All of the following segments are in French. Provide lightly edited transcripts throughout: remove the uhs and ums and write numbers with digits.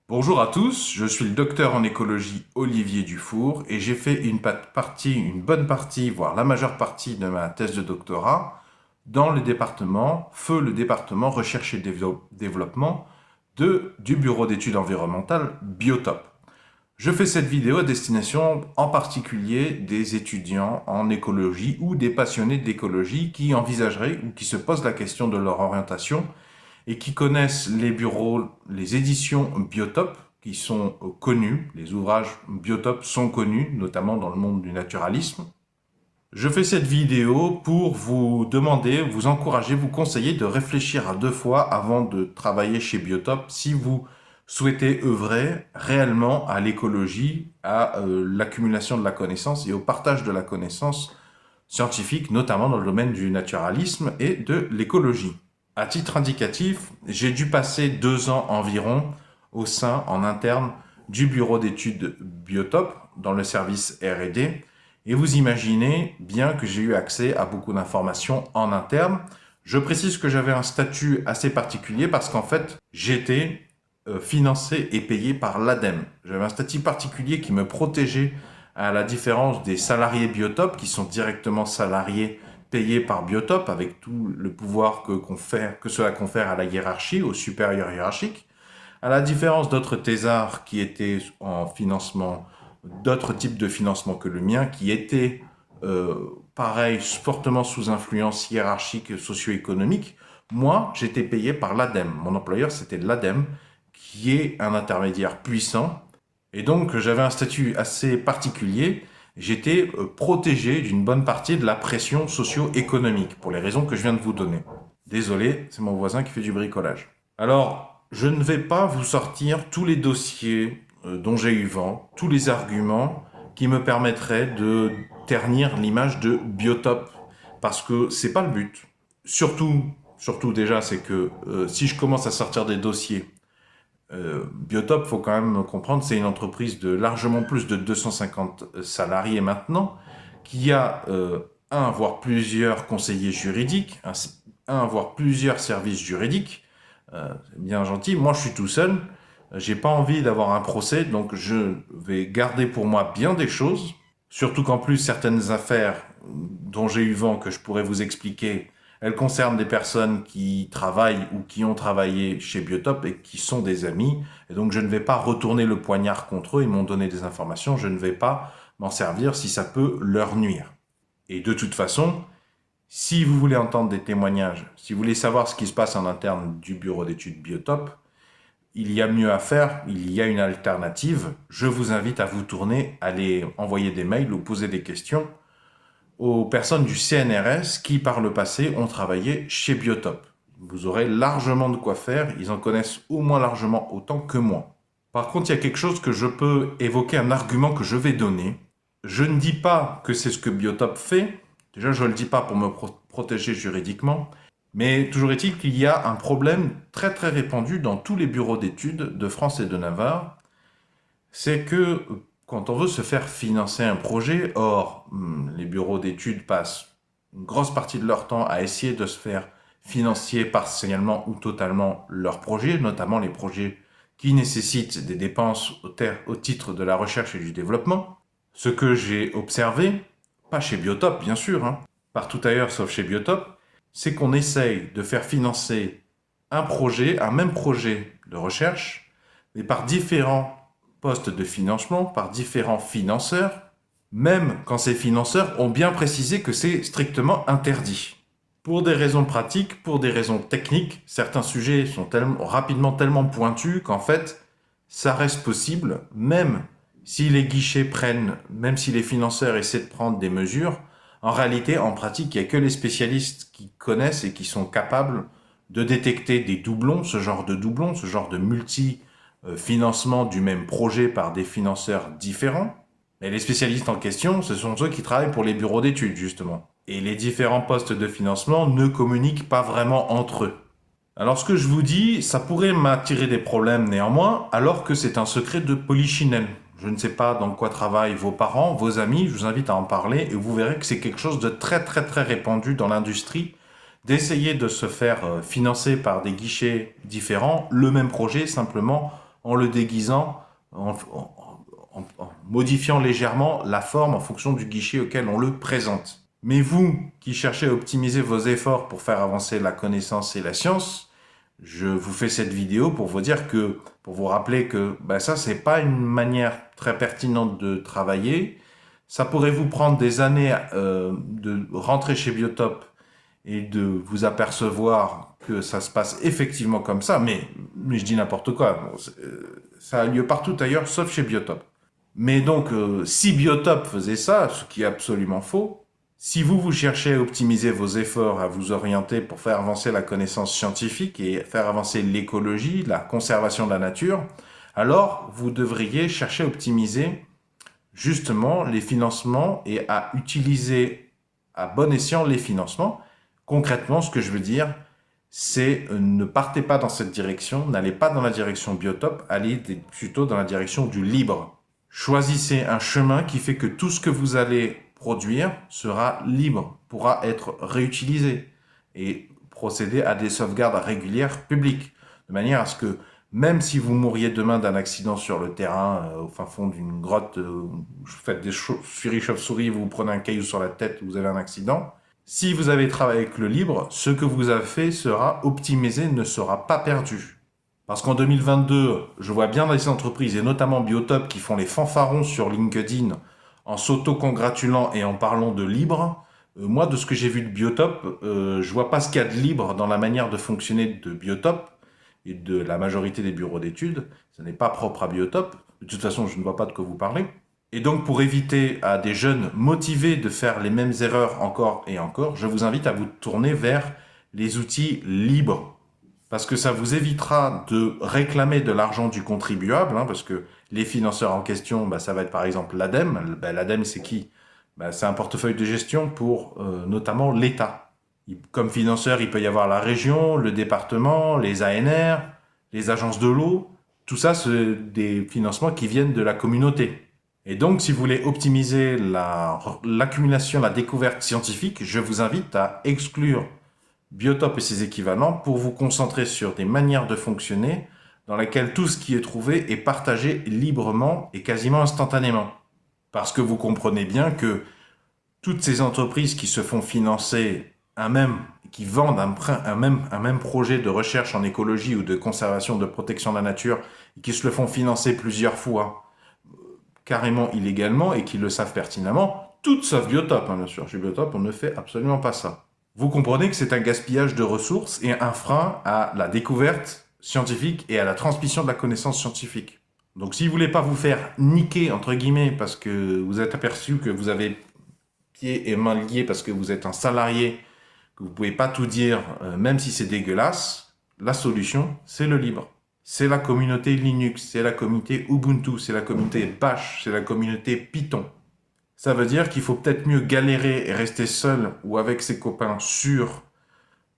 Bonjour à tous, je suis le docteur en écologie Olivier Dufour et j'ai fait une bonne partie, voire la majeure partie de ma thèse de doctorat dans le département, le département recherche et développement du bureau d'études environnementales Biotop. Je fais cette vidéo à destination en particulier des étudiants en écologie ou des passionnés d'écologie qui envisageraient ou qui se posent la question de leur orientation et qui connaissent les bureaux, les éditions Biotop, qui sont connus, les ouvrages Biotop sont connus, notamment dans le monde du naturalisme. Je fais cette vidéo pour vous demander, vous encourager, vous conseiller de réfléchir à deux fois avant de travailler chez Biotop si vous souhaitez œuvrer réellement à l'écologie, à l'accumulation de la connaissance et au partage de la connaissance scientifique, notamment dans le domaine du naturalisme et de l'écologie. À titre indicatif, j'ai dû passer 2 ans environ au sein, en interne, du bureau d'études Biotop, dans le service R&D, et vous imaginez bien que j'ai eu accès à beaucoup d'informations en interne. Je précise que j'avais un statut assez particulier parce qu'en fait, j'étais financé et payé par l'ADEME. J'avais un statut particulier qui me protégeait à la différence des salariés Biotop qui sont directement salariés payés par Biotop avec tout le pouvoir que cela confère à la hiérarchie, au supérieur hiérarchique. À la différence d'autres thésards qui étaient en financement, d'autres types de financement que le mien, qui étaient pareil, fortement sous influence hiérarchique socio-économique, moi, j'étais payé par l'ADEME. Mon employeur, c'était l'ADEME, qui est un intermédiaire puissant. Et donc, j'avais un statut assez particulier. J'étais protégé d'une bonne partie de la pression socio-économique, pour les raisons que je viens de vous donner. Désolé, c'est mon voisin qui fait du bricolage. Alors, je ne vais pas vous sortir tous les dossiers dont j'ai eu vent, tous les arguments qui me permettraient de ternir l'image de Biotop, parce que c'est pas le but. Surtout déjà, c'est que si je commence à sortir des dossiers, Biotop, faut quand même comprendre, c'est une entreprise de largement plus de 250 salariés maintenant, qui a un voire plusieurs conseillers juridiques, un voire plusieurs services juridiques. C'est bien gentil. Moi, je suis tout seul. J'ai pas envie d'avoir un procès, donc je vais garder pour moi bien des choses. Surtout qu'en plus, certaines affaires dont j'ai eu vent que je pourrais vous expliquer, elles concernent des personnes qui travaillent ou qui ont travaillé chez Biotop et qui sont des amis. Et donc, je ne vais pas retourner le poignard contre eux. Ils m'ont donné des informations. Je ne vais pas m'en servir si ça peut leur nuire. Et de toute façon, si vous voulez entendre des témoignages, si vous voulez savoir ce qui se passe en interne du bureau d'études Biotop, il y a mieux à faire, il y a une alternative. Je vous invite à vous tourner, à aller envoyer des mails ou poser des questions aux personnes du CNRS qui, par le passé, ont travaillé chez Biotop. Vous aurez largement de quoi faire, ils en connaissent au moins largement autant que moi. Par contre, il y a quelque chose que je peux évoquer, un argument que je vais donner. Je ne dis pas que c'est ce que Biotop fait, déjà je ne le dis pas pour me protéger juridiquement, mais toujours est-il qu'il y a un problème très très répandu dans tous les bureaux d'études de France et de Navarre, c'est que quand on veut se faire financer un projet, or les bureaux d'études passent une grosse partie de leur temps à essayer de se faire financer partiellement ou totalement leurs projets, notamment les projets qui nécessitent des dépenses au titre de la recherche et du développement. Ce que j'ai observé, pas chez Biotop bien sûr, partout ailleurs sauf chez Biotop, c'est qu'on essaye de faire financer un même projet de recherche, mais par différents postes de financement, par différents financeurs, même quand ces financeurs ont bien précisé que c'est strictement interdit. Pour des raisons pratiques, pour des raisons techniques, certains sujets sont rapidement tellement pointus qu'en fait, ça reste possible, même si les guichets prennent, même si les financeurs essaient de prendre des mesures, en réalité, en pratique, il n'y a que les spécialistes qui connaissent et qui sont capables de détecter des doublons, ce genre de multi-financement du même projet par des financeurs différents. Et les spécialistes en question, ce sont ceux qui travaillent pour les bureaux d'études, justement. Et les différents postes de financement ne communiquent pas vraiment entre eux. Alors ce que je vous dis, ça pourrait m'attirer des problèmes néanmoins, alors que c'est un secret de polichinelle. Je ne sais pas dans quoi travaillent vos parents, vos amis, je vous invite à en parler et vous verrez que c'est quelque chose de très très très répandu dans l'industrie, d'essayer de se faire financer par des guichets différents, le même projet simplement en le déguisant, en modifiant légèrement la forme en fonction du guichet auquel on le présente. Mais vous, qui cherchez à optimiser vos efforts pour faire avancer la connaissance et la science, je vous fais cette vidéo pour vous dire que, pour vous rappeler que ça, c'est pas une manière très pertinente de travailler. Ça pourrait vous prendre des années de rentrer chez Biotop et de vous apercevoir que ça se passe effectivement comme ça, mais je dis n'importe quoi. Bon, ça a lieu partout ailleurs, sauf chez Biotop. Mais donc, si Biotop faisait ça, ce qui est absolument faux, si vous cherchez à optimiser vos efforts, à vous orienter pour faire avancer la connaissance scientifique et faire avancer l'écologie, la conservation de la nature, alors vous devriez chercher à optimiser justement les financements et à utiliser à bon escient les financements. Concrètement, ce que je veux dire, c'est ne partez pas dans cette direction, n'allez pas dans la direction Biotop, allez plutôt dans la direction du libre. Choisissez un chemin qui fait que tout ce que vous allez produire sera libre, pourra être réutilisé et procéder à des sauvegardes régulières publiques, de manière à ce que même si vous mourriez demain d'un accident sur le terrain, au fin fond d'une grotte, vous faites des furies chauves-souris, vous prenez un caillou sur la tête, vous avez un accident, si vous avez travaillé avec le libre, ce que vous avez fait sera optimisé, ne sera pas perdu. Parce qu'en 2022, je vois bien des entreprises, et notamment Biotop, qui font les fanfarons sur LinkedIn en s'auto-congratulant et en parlant de libre. Moi, de ce que j'ai vu de Biotop, je vois pas ce qu'il y a de libre dans la manière de fonctionner de Biotop et de la majorité des bureaux d'études. Ce n'est pas propre à Biotop. De toute façon, je ne vois pas de quoi vous parlez. Et donc, pour éviter à des jeunes motivés de faire les mêmes erreurs encore et encore, je vous invite à vous tourner vers les outils libres. Parce que ça vous évitera de réclamer de l'argent du contribuable, parce que les financeurs en question, ça va être par exemple l'ADEME. L'ADEME, c'est qui? C'est un portefeuille de gestion pour notamment l'État. Comme financeur, il peut y avoir la région, le département, les ANR, les agences de l'eau. Tout ça, c'est des financements qui viennent de la communauté. Et donc, si vous voulez optimiser l'accumulation, la découverte scientifique, je vous invite à exclure Biotop et ses équivalents pour vous concentrer sur des manières de fonctionner dans lesquelles tout ce qui est trouvé est partagé librement et quasiment instantanément. Parce que vous comprenez bien que toutes ces entreprises qui se font financer qui vendent un même projet de recherche en écologie ou de conservation, de protection de la nature, et qui se le font financer plusieurs fois, carrément illégalement, et qui le savent pertinemment, toutes sauf Biotop, bien sûr. Chez Biotop, on ne fait absolument pas ça. Vous comprenez que c'est un gaspillage de ressources et un frein à la découverte scientifique et à la transmission de la connaissance scientifique. Donc si vous voulez pas vous faire niquer, entre guillemets, parce que vous êtes aperçu que vous avez pieds et mains liés parce que vous êtes un salarié, que vous pouvez pas tout dire, même si c'est dégueulasse, la solution, c'est le libre. C'est la communauté Linux, c'est la communauté Ubuntu, c'est la communauté Bash, c'est la communauté Python. Ça veut dire qu'il faut peut-être mieux galérer et rester seul ou avec ses copains sûrs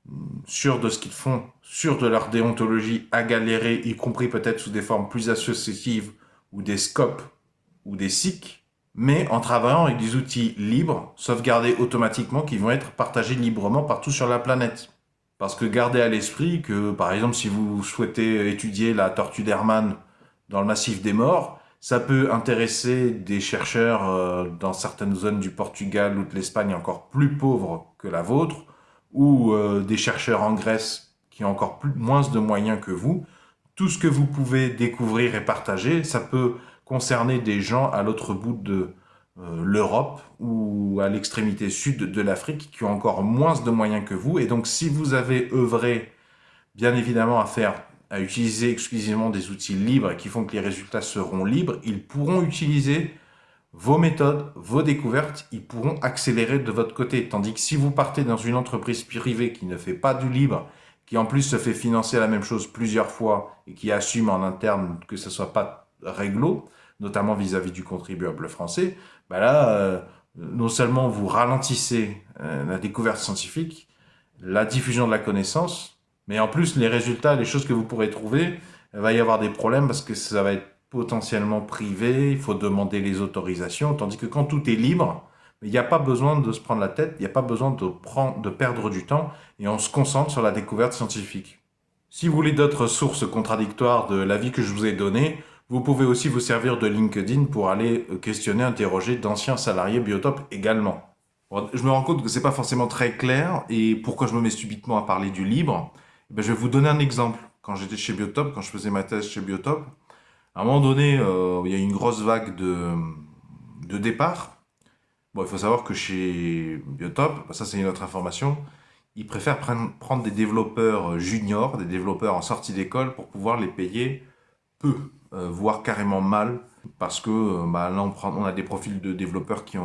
de ce qu'ils font, sûrs de leur déontologie, à galérer, y compris peut-être sous des formes plus associatives ou des scopes ou des SIC, mais en travaillant avec des outils libres, sauvegardés automatiquement, qui vont être partagés librement partout sur la planète. Parce que gardez à l'esprit que, par exemple, si vous souhaitez étudier la tortue d'Hermann dans le massif des morts, ça peut intéresser des chercheurs dans certaines zones du Portugal ou de l'Espagne encore plus pauvres que la vôtre, ou des chercheurs en Grèce qui ont encore moins de moyens que vous. Tout ce que vous pouvez découvrir et partager, ça peut concerner des gens à l'autre bout de l'Europe ou à l'extrémité sud de l'Afrique qui ont encore moins de moyens que vous. Et donc, si vous avez œuvré, bien évidemment, à utiliser exclusivement des outils libres qui font que les résultats seront libres, ils pourront utiliser vos méthodes, vos découvertes, ils pourront accélérer de votre côté. Tandis que si vous partez dans une entreprise privée qui ne fait pas du libre, qui en plus se fait financer la même chose plusieurs fois et qui assume en interne que ce ne soit pas réglo, notamment vis-à-vis du contribuable français, non seulement vous ralentissez la découverte scientifique, la diffusion de la connaissance, mais en plus les résultats, les choses que vous pourrez trouver, il va y avoir des problèmes parce que ça va être potentiellement privé, il faut demander les autorisations, tandis que quand tout est libre, il n'y a pas besoin de se prendre la tête, il n'y a pas besoin de perdre du temps, et on se concentre sur la découverte scientifique. Si vous voulez d'autres sources contradictoires de l'avis que je vous ai donné, vous pouvez aussi vous servir de LinkedIn pour aller questionner, interroger d'anciens salariés Biotop également. Bon, je me rends compte que c'est pas forcément très clair et pourquoi je me mets subitement à parler du libre. Eh ben, je vais vous donner un exemple. Quand j'étais chez Biotop, quand je faisais ma thèse chez Biotop, à un moment donné, il y a eu une grosse vague de départ. Bon, il faut savoir que chez Biotop, ça c'est une autre information, ils préfèrent prendre des développeurs juniors, des développeurs en sortie d'école pour pouvoir les payer peu, voire carrément mal, parce que bah, là on a des profils de développeurs qui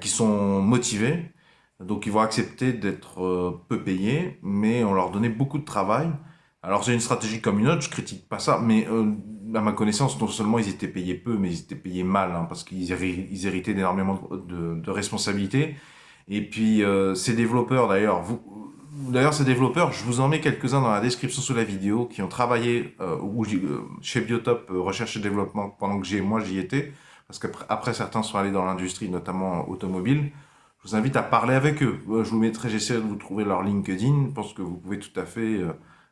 sont motivés, donc ils vont accepter d'être peu payés, mais on leur donnait beaucoup de travail. Alors c'est une stratégie comme une autre, je critique pas ça, mais à ma connaissance, non seulement ils étaient payés peu, mais ils étaient payés mal, hein, parce qu'ils héritaient d'énormément de responsabilités. Et puis ces développeurs, d'ailleurs ces développeurs, je vous en mets quelques-uns dans la description sous la vidéo, qui ont travaillé chez Biotop recherche et développement pendant que moi j'y étais, parce qu'après certains sont allés dans l'industrie, notamment automobile. Je vous invite à parler avec eux. Je vous mettrai, j'essaie de vous trouver leur LinkedIn. Je pense que vous pouvez tout à fait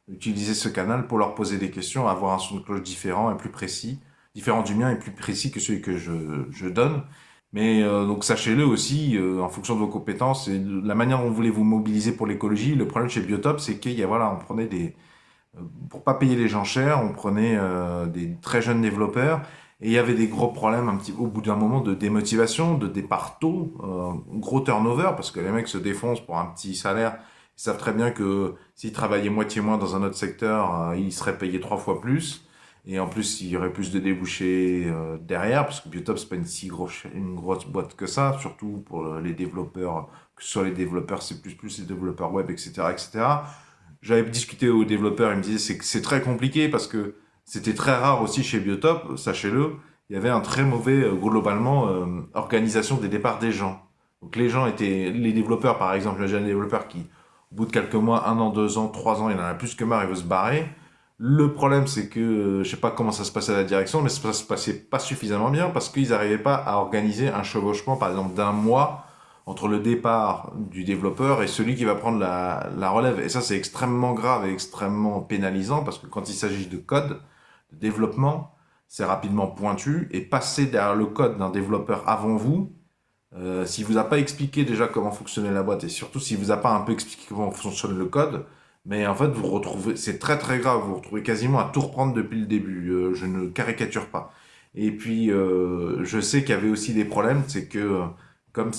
utiliser ce canal pour leur poser des questions, avoir un son de cloche différent et plus précis, différent du mien et plus précis que celui que je donne. Mais donc sachez-le aussi, en fonction de vos compétences et de la manière dont vous voulez vous mobiliser pour l'écologie, le problème chez Biotop, c'est qu'il y a, voilà, on prenait pour pas payer les gens chers, on prenait des très jeunes développeurs et il y avait des gros problèmes au bout d'un moment de démotivation, de départ tôt, gros turnover parce que les mecs se défoncent pour un petit salaire. Ils savent très bien que s'ils travaillaient moitié moins dans un autre secteur, ils seraient payés 3 fois plus. Et en plus, il y aurait plus de débouchés derrière, parce que Biotop, c'est pas une grosse boîte que ça, surtout pour les développeurs, que ce soit les développeurs C++, les développeurs web, etc., etc. J'avais discuté aux développeurs, ils me disaient que c'est très compliqué parce que c'était très rare aussi chez Biotop, sachez-le, il y avait un très mauvais, globalement, organisation des départs des gens. Donc les développeurs par exemple, le jeune développeur qui, au bout de quelques mois, 1 an, 2 ans, 3 ans, il en a plus que marre, il veut se barrer. Le problème, c'est que, je sais pas comment ça se passait à la direction, mais ça se passait pas suffisamment bien parce qu'ils n'arrivaient pas à organiser un chevauchement, par exemple, d'1 mois entre le départ du développeur et celui qui va prendre la relève. Et ça, c'est extrêmement grave et extrêmement pénalisant parce que quand il s'agit de code, de développement, c'est rapidement pointu et passer derrière le code d'un développeur avant vous, s'il vous a pas expliqué déjà comment fonctionnait la boîte et surtout s'il vous a pas un peu expliqué comment fonctionne le code, mais en fait vous retrouvez, c'est très très grave, vous vous retrouvez quasiment à tout reprendre depuis le début. Je ne caricature pas. Et puis je sais qu'il y avait aussi des problèmes, c'est que comme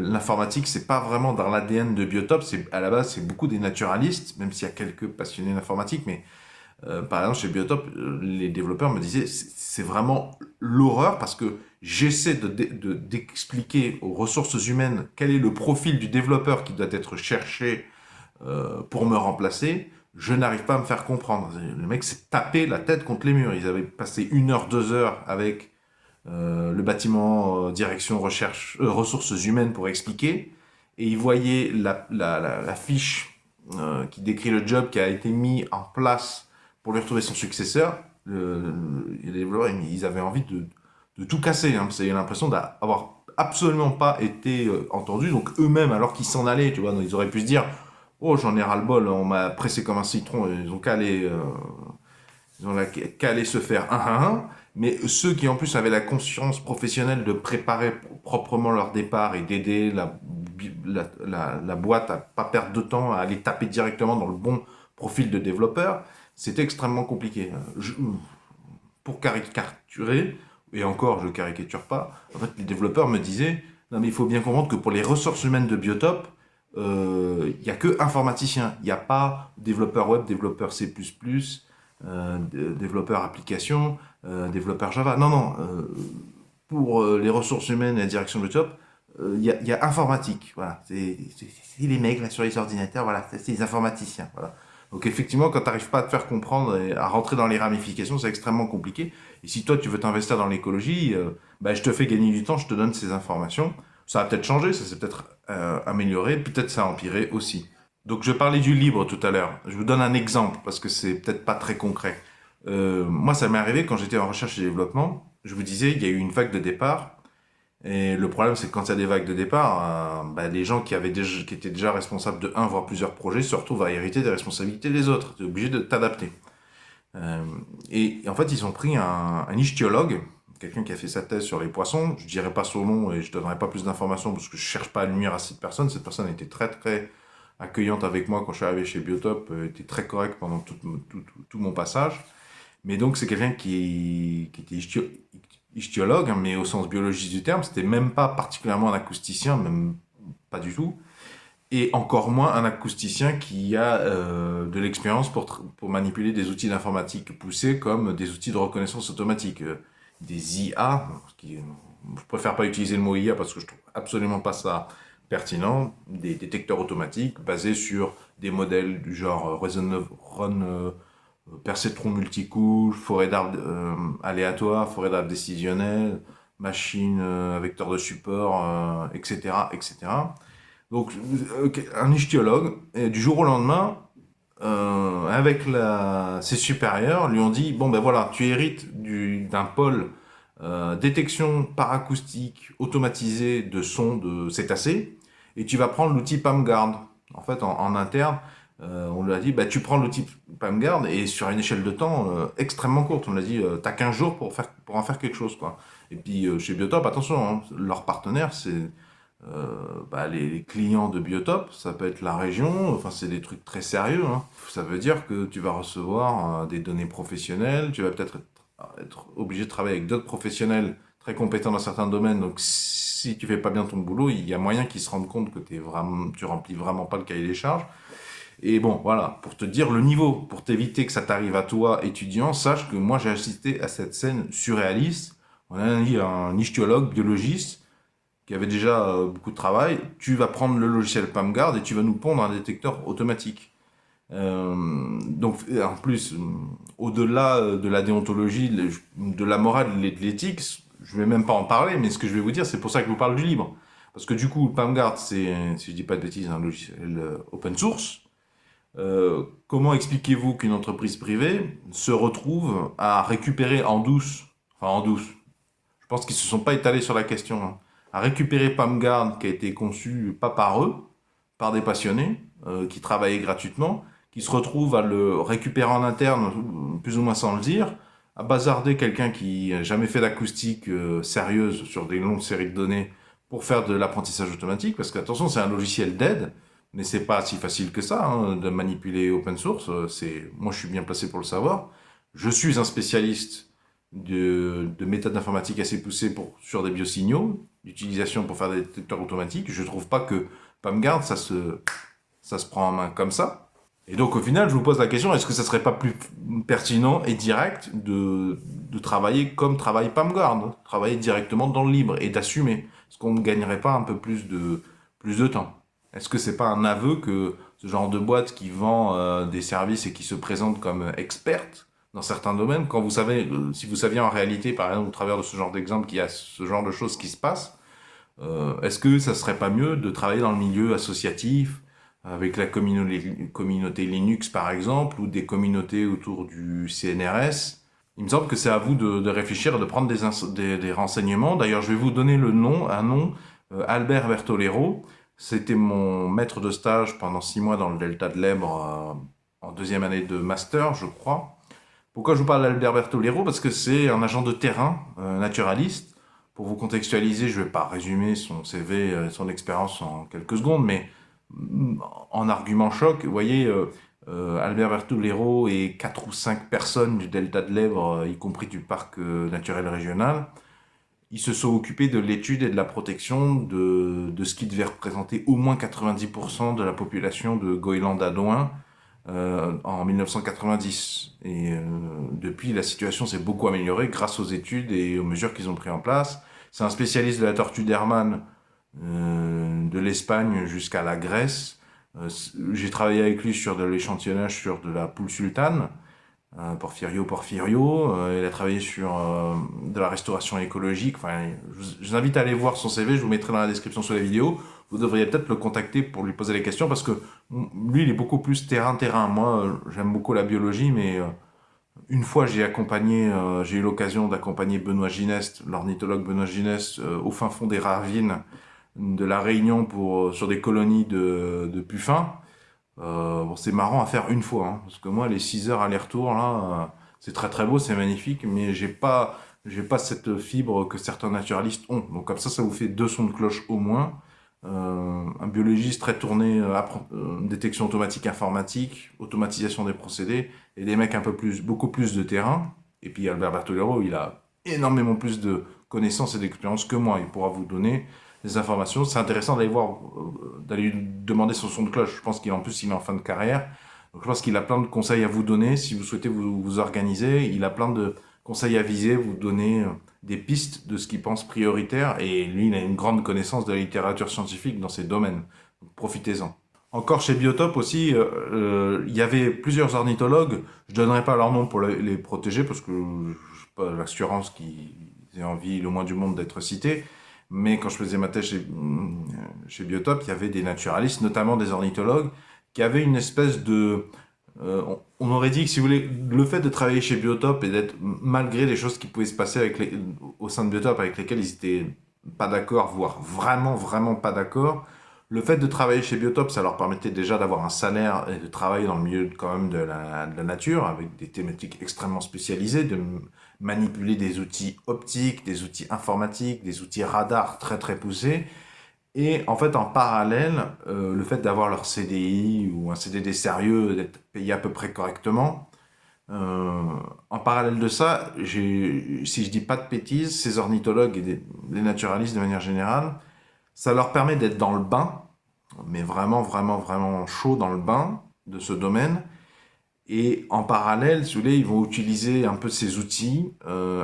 l'informatique c'est pas vraiment dans l'ADN de Biotop, c'est à la base c'est beaucoup des naturalistes, même s'il y a quelques passionnés d'informatique, mais par exemple, chez Biotop, les développeurs me disaient c'est vraiment l'horreur parce que j'essaie d'expliquer aux ressources humaines quel est le profil du développeur qui doit être cherché pour me remplacer. Je n'arrive pas à me faire comprendre. Le mec s'est tapé la tête contre les murs. Ils avaient passé 1 heure, 2 heures avec le bâtiment direction recherche, ressources humaines pour expliquer. Et ils voyaient la fiche qui décrit le job qui a été mis en place pour lui retrouver son successeur. Les développeurs, ils avaient envie de tout casser. Hein. Ils avaient l'impression d'avoir absolument pas été entendus. Donc eux-mêmes, alors qu'ils s'en allaient, tu vois, donc, ils auraient pu se dire, oh, j'en ai ras-le-bol, on m'a pressé comme un citron, ils ont qu'à aller se faire un. Mais ceux qui en plus avaient la conscience professionnelle de préparer proprement leur départ et d'aider la boîte à pas perdre de temps, à aller taper directement dans le bon profil de développeur, c'était extrêmement compliqué. Pour caricaturer, et encore je caricature pas, en fait les développeurs me disaient, non mais il faut bien comprendre que pour les ressources humaines de Biotop, il n'y a que informaticien, il n'y a pas développeur web, développeur C++, développeur application, développeur Java. Non, non. Pour les ressources humaines et la direction de Biotop, y a informatique. Voilà. C'est les mecs là sur les ordinateurs, voilà, c'est les informaticiens. Voilà. Donc effectivement, quand tu n'arrives pas à te faire comprendre et à rentrer dans les ramifications, c'est extrêmement compliqué. Et si toi tu veux t'investir dans l'écologie, bah, je te fais gagner du temps, je te donne ces informations. Ça va peut-être changer, ça s'est peut-être amélioré, peut-être ça a empiré aussi. Donc je parlais du libre tout à l'heure. Je vous donne un exemple parce que c'est peut-être pas très concret. Moi, ça m'est arrivé quand j'étais en recherche et développement. Je vous disais, il y a eu une vague de départ Et le problème, c'est que quand il y a des vagues de départ, bah, les gens qui étaient déjà responsables de un, voire plusieurs projets, se retrouvent à hériter des responsabilités des autres. Tu es obligé de t'adapter. Euh, et en fait, ils ont pris un ichthyologue, quelqu'un qui a fait sa thèse sur les poissons. Je dirai pas son nom et je donnerai pas plus d'informations parce que je cherche pas à nuire à cette personne. Cette personne était très très accueillante avec moi quand je suis arrivé chez Biotop, était très correcte pendant tout mon passage. Mais donc c'est quelqu'un qui était ichthyologue, hein, mais au sens biologique du terme, c'était même pas particulièrement un acousticien, même pas du tout et encore moins un acousticien qui a de l'expérience pour manipuler des outils d'informatique poussés comme des outils de reconnaissance automatique, des IA, je préfère pas utiliser le mot IA parce que je trouve absolument pas ça pertinent, des détecteurs automatiques basés sur des modèles du genre perceptron multicouche, forêt d'arbres aléatoire, forêt d'arbres décisionnelle, machine à vecteur de support, etc., etc. Donc, un ichthyologue, et du jour au lendemain, avec ses supérieurs, lui ont dit, bon ben voilà, tu hérites d'un pôle détection paracoustique automatisé de sons de cétacés, et tu vas prendre l'outil PAMGuard. En fait, en interne, on lui a dit, bah, tu prends l'outil PAMGuard, et sur une échelle de temps extrêmement courte, on lui a dit, t'as 15 jours pour en faire quelque chose, quoi. Et puis, chez Biotop, attention, hein, leur partenaire, c'est bah, les clients de Biotop, ça peut être la région, enfin c'est des trucs très sérieux, hein. Ça veut dire que tu vas recevoir des données professionnelles, tu vas peut-être être obligé de travailler avec d'autres professionnels très compétents dans certains domaines, donc si tu fais pas bien ton boulot, il y a moyen qu'ils se rendent compte que tu remplis vraiment pas le cahier des charges. Et bon, voilà, pour te dire le niveau, pour t'éviter que ça t'arrive à toi, étudiant, sache que moi j'ai assisté à cette scène surréaliste. On a un ichthyologue, biologiste, qui avait déjà beaucoup de travail, tu vas prendre le logiciel PAMGuard et tu vas nous pondre un détecteur automatique. Donc, en plus, au-delà de la déontologie, de la morale et de l'éthique, je vais même pas en parler, mais ce que je vais vous dire, c'est pour ça que je vous parle du libre. Parce que du coup, PAMGuard, c'est, si je dis pas de bêtises, un logiciel open source. Comment expliquez-vous qu'une entreprise privée se retrouve à récupérer en douce, enfin en douce, je pense qu'ils ne se sont pas étalés sur la question, hein, à récupérer PAMGuard qui a été conçu pas par eux, par des passionnés qui travaillaient gratuitement, qui se retrouvent à le récupérer en interne, plus ou moins sans le dire, à bazarder quelqu'un qui n'a jamais fait d'acoustique sérieuse sur des longues séries de données pour faire de l'apprentissage automatique, parce que attention, c'est un logiciel d'aide, mais c'est pas si facile que ça hein, de manipuler open source. Moi, je suis bien placé pour le savoir. Je suis un spécialiste de méthodes d'informatique assez poussées sur des biosignaux, d'utilisation pour faire des détecteurs automatiques. Je ne trouve pas que PAMGuard, ça se prend en main comme ça. Et donc au final, je vous pose la question, est-ce que ça serait pas plus pertinent et direct de travailler comme travaille PAMGuard, travailler directement dans le libre et d'assumer? Est-ce qu'on ne gagnerait pas un peu plus de temps? Est-ce que c'est pas un aveu que ce genre de boîte qui vend des services et qui se présente comme experte dans certains domaines, quand vous savez, si vous saviez en réalité, par exemple, au travers de ce genre d'exemple, qu'il y a ce genre de choses qui se passent, est-ce que ça serait pas mieux de travailler dans le milieu associatif, avec la communauté Linux par exemple, ou des communautés autour du CNRS? Il me semble que c'est à vous de réfléchir et de prendre des renseignements. D'ailleurs, je vais vous donner un nom, Albert Bertolero. C'était mon maître de stage pendant 6 mois dans le Delta de l'Ebre, en deuxième année de master, je crois. Pourquoi je vous parle d'Albert Bertolero? Parce que c'est un agent de terrain, naturaliste. Pour vous contextualiser, je ne vais pas résumer son CV, son expérience en quelques secondes, mais en argument choc, vous voyez, Albert Bertolero et 4 ou 5 personnes du Delta de l'Ebre, y compris du parc naturel régional, ils se sont occupés de l'étude et de la protection de ce qui devait représenter au moins 90% de la population de Goéland-Dadouin en 1990. Et depuis, la situation s'est beaucoup améliorée grâce aux études et aux mesures qu'ils ont prises en place. C'est un spécialiste de la tortue d'Hermann, de l'Espagne jusqu'à la Grèce. J'ai travaillé avec lui sur de l'échantillonnage sur de la poule sultane, Porphyrio. Il a travaillé sur de la restauration écologique. Enfin, je vous invite à aller voir son CV, je vous mettrai dans la description sous la vidéo. Vous devriez peut-être le contacter pour lui poser les questions parce que lui, il est beaucoup plus terrain-terrain. Moi, j'aime beaucoup la biologie, mais Une fois, j'ai eu l'occasion d'accompagner Benoît Gineste, l'ornithologue Benoît Gineste, au fin fond des ravines de la Réunion sur des colonies de puffins. Bon, c'est marrant à faire une fois, hein, parce que moi, les 6 heures aller-retour, là, c'est très très beau, c'est magnifique, mais j'ai pas cette fibre que certains naturalistes ont. Donc comme ça vous fait 2 sons de cloche au moins. Un biologiste très tourné détection automatique informatique, automatisation des procédés, et des mecs beaucoup plus de terrain. Et puis Albert Bertolero, il a énormément plus de connaissances et d'expérience que moi. Il pourra vous donner des informations. C'est intéressant d'aller voir, d'aller lui demander son son de cloche. Je pense qu'en plus, il est en fin de carrière. Donc je pense qu'il a plein de conseils à vous donner si vous souhaitez vous organiser. Il a plein de conseils à viser, vous donner des pistes de ce qu'il pense prioritaire. Et lui, il a une grande connaissance de la littérature scientifique dans ces domaines. Donc profitez-en. Encore chez Biotope aussi, il y avait plusieurs ornithologues. Je ne donnerai pas leur nom pour les protéger parce que je n'ai pas l'assurance qu'ils aient envie le moins du monde d'être cités. Mais quand je faisais ma thèse chez Biotope, il y avait des naturalistes, notamment des ornithologues, qui avaient une espèce de... on aurait dit que, si vous voulez, le fait de travailler chez Biotope et d'être, malgré les choses qui pouvaient se passer au sein de Biotope avec lesquelles ils étaient pas d'accord, voire vraiment, vraiment pas d'accord, le fait de travailler chez Biotope, ça leur permettait déjà d'avoir un salaire et de travailler dans le milieu quand même de la nature, avec des thématiques extrêmement spécialisées, de manipuler des outils optiques, des outils informatiques, des outils radars très très poussés. Et en fait, en parallèle, le fait d'avoir leur CDI ou un CDD sérieux, d'être payé à peu près correctement, euh, en parallèle de ça, si je dis pas de bêtises, ces ornithologues et les naturalistes de manière générale, ça leur permet d'être dans le bain, mais vraiment, vraiment, vraiment chaud dans le bain de ce domaine. Et en parallèle, si vous voulez, ils vont utiliser un peu ces outils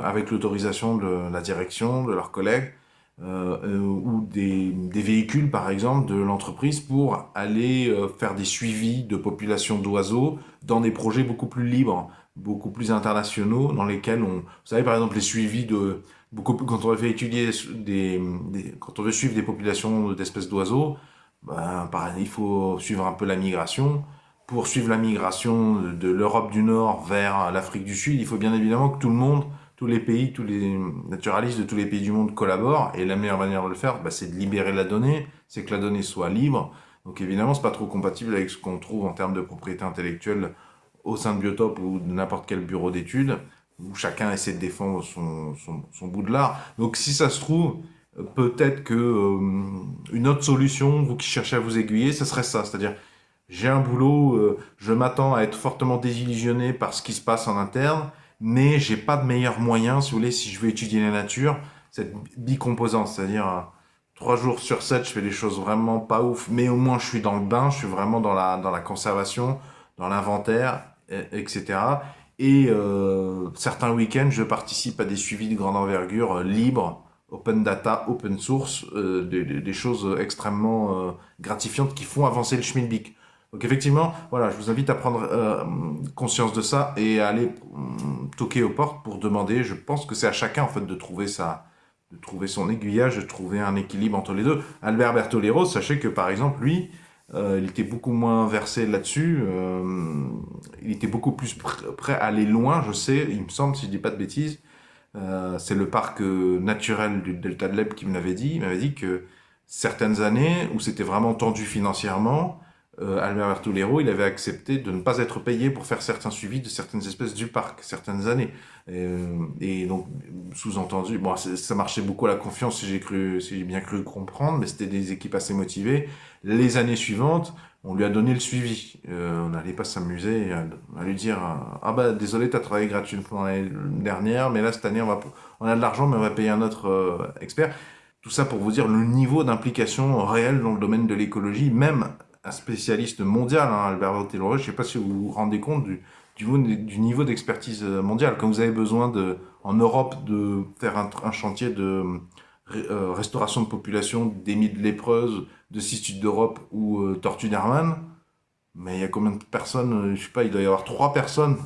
avec l'autorisation de la direction, de leurs collègues, ou des véhicules, par exemple, de l'entreprise pour aller faire des suivis de populations d'oiseaux dans des projets beaucoup plus libres, beaucoup plus internationaux, dans lesquels vous savez, par exemple, les suivis quand on veut étudier quand on veut suivre des populations d'espèces d'oiseaux, ben, pareil, il faut suivre un peu la migration. Pour suivre la migration de l'Europe du Nord vers l'Afrique du Sud, il faut bien évidemment que tout le monde, tous les pays, tous les naturalistes de tous les pays du monde collaborent. Et la meilleure manière de le faire, bah, c'est de libérer la donnée, c'est que la donnée soit libre. Donc évidemment, c'est pas trop compatible avec ce qu'on trouve en termes de propriété intellectuelle au sein de Biotope ou de n'importe quel bureau d'études, où chacun essaie de défendre son bout de l'art. Donc si ça se trouve, peut-être que une autre solution, vous qui cherchez à vous aiguiller, ce serait ça. C'est-à-dire, j'ai un boulot, je m'attends à être fortement désillusionné par ce qui se passe en interne, mais j'ai pas de meilleur moyen, si vous voulez, si je veux étudier la nature, cette bicomposante, c'est-à-dire 3 jours sur 7, je fais des choses vraiment pas ouf, mais au moins je suis dans le bain, je suis vraiment dans la conservation, dans l'inventaire, etc. Et certains week-ends, je participe à des suivis de grande envergure libres, open data, open source, des choses extrêmement gratifiantes qui font avancer le schmilblick. Donc effectivement, voilà, je vous invite à prendre conscience de ça et à aller toquer aux portes pour demander. Je pense que c'est à chacun en fait de trouver son aiguillage, de trouver un équilibre entre les deux. Albert Bertolero, sachez que par exemple, lui, il était beaucoup moins versé là-dessus. Il était beaucoup plus prêt à aller loin, je sais, il me semble, si je dis pas de bêtises. C'est le parc naturel du Delta de l'Eb qui me l'avait dit. Il m'avait dit que certaines années où c'était vraiment tendu financièrement, Albert Bertolero, il avait accepté de ne pas être payé pour faire certains suivis de certaines espèces du parc, certaines années. Et donc, sous-entendu, bon, ça marchait beaucoup à la confiance si j'ai bien cru comprendre, mais c'était des équipes assez motivées. Les années suivantes, on lui a donné le suivi. On n'allait pas s'amuser à lui dire ah bah désolé, t'as travaillé gratuitement l'année dernière, mais là cette année on a de l'argent, mais on va payer un autre expert. Tout ça pour vous dire le niveau d'implication réel dans le domaine de l'écologie, même un spécialiste mondial, hein, Albert Bertolero, je ne sais pas si vous vous rendez compte du niveau d'expertise mondiale. Quand vous avez besoin en Europe de faire un chantier de restauration de population d'émides lépreuses de 6 sud d'Europe ou Tortue d'Hermann, mais il y a combien de personnes je sais pas, il doit y avoir 3 personnes.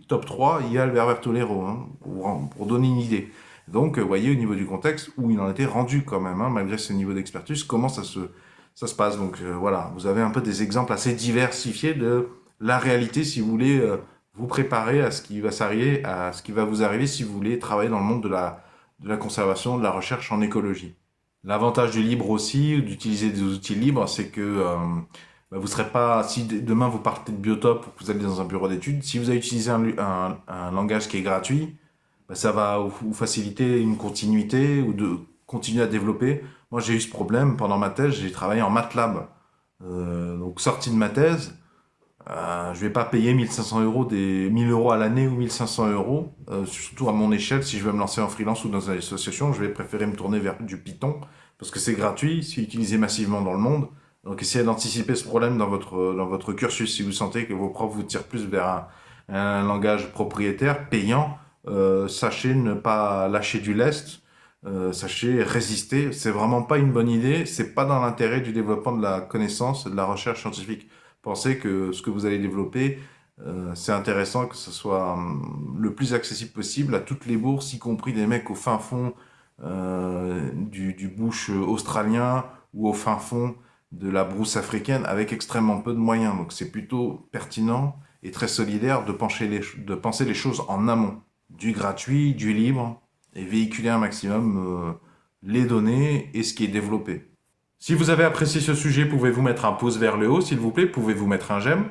Top 3, il y a Albert Bertolero, hein, pour donner une idée. Donc, vous voyez, au niveau du contexte, où il en était rendu quand même, hein, malgré ce niveau d'expertise, comment ça se passe. Donc, voilà, vous avez un peu des exemples assez diversifiés de la réalité, si vous voulez, vous préparer à ce qui va s'arriver, à ce qui va vous arriver si vous voulez travailler dans le monde de la conservation, de la recherche en écologie. L'avantage du libre aussi, d'utiliser des outils libres, c'est que bah, vous serez pas, si demain vous partez de Biotope ou que vous allez dans un bureau d'études, si vous avez utilisé un langage qui est gratuit, bah, ça va vous faciliter une continuité ou de continuer à développer. Moi, j'ai eu ce problème pendant ma thèse, j'ai travaillé en MATLAB. Donc, sorti de ma thèse, je vais pas payer 1500 euros, des 1000 euros à l'année ou 1500 euros, surtout à mon échelle. Si je veux me lancer en freelance ou dans une association, je vais préférer me tourner vers du Python parce que c'est gratuit, c'est utilisé massivement dans le monde. Donc essayez d'anticiper ce problème dans votre cursus. Si vous sentez que vos profs vous tirent plus vers un langage propriétaire, payant, sachez ne pas lâcher du lest, sachez résister. C'est vraiment pas une bonne idée, c'est pas dans l'intérêt du développement de la connaissance et de la recherche scientifique. Pensez que ce que vous allez développer, c'est intéressant que ce soit le plus accessible possible à toutes les bourses, y compris des mecs au fin fond du bush australien ou au fin fond de la brousse africaine avec extrêmement peu de moyens. Donc c'est plutôt pertinent et très solidaire de penser les choses en amont. Du gratuit, du libre, et véhiculer un maximum les données et ce qui est développé. Si vous avez apprécié ce sujet, pouvez-vous mettre un pouce vers le haut, s'il vous plaît, pouvez-vous mettre un j'aime.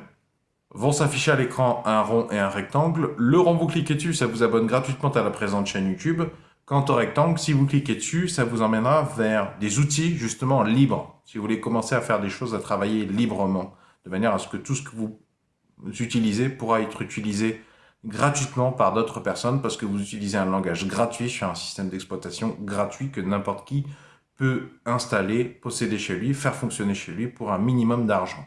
Vont s'afficher à l'écran un rond et un rectangle. Le rond, vous cliquez dessus, ça vous abonne gratuitement à la présente chaîne YouTube. Quant au rectangle, si vous cliquez dessus, ça vous emmènera vers des outils justement libres. Si vous voulez commencer à faire des choses, à travailler librement, de manière à ce que tout ce que vous utilisez pourra être utilisé gratuitement par d'autres personnes parce que vous utilisez un langage gratuit sur un système d'exploitation gratuit que n'importe qui peut installer, posséder chez lui, faire fonctionner chez lui pour un minimum d'argent.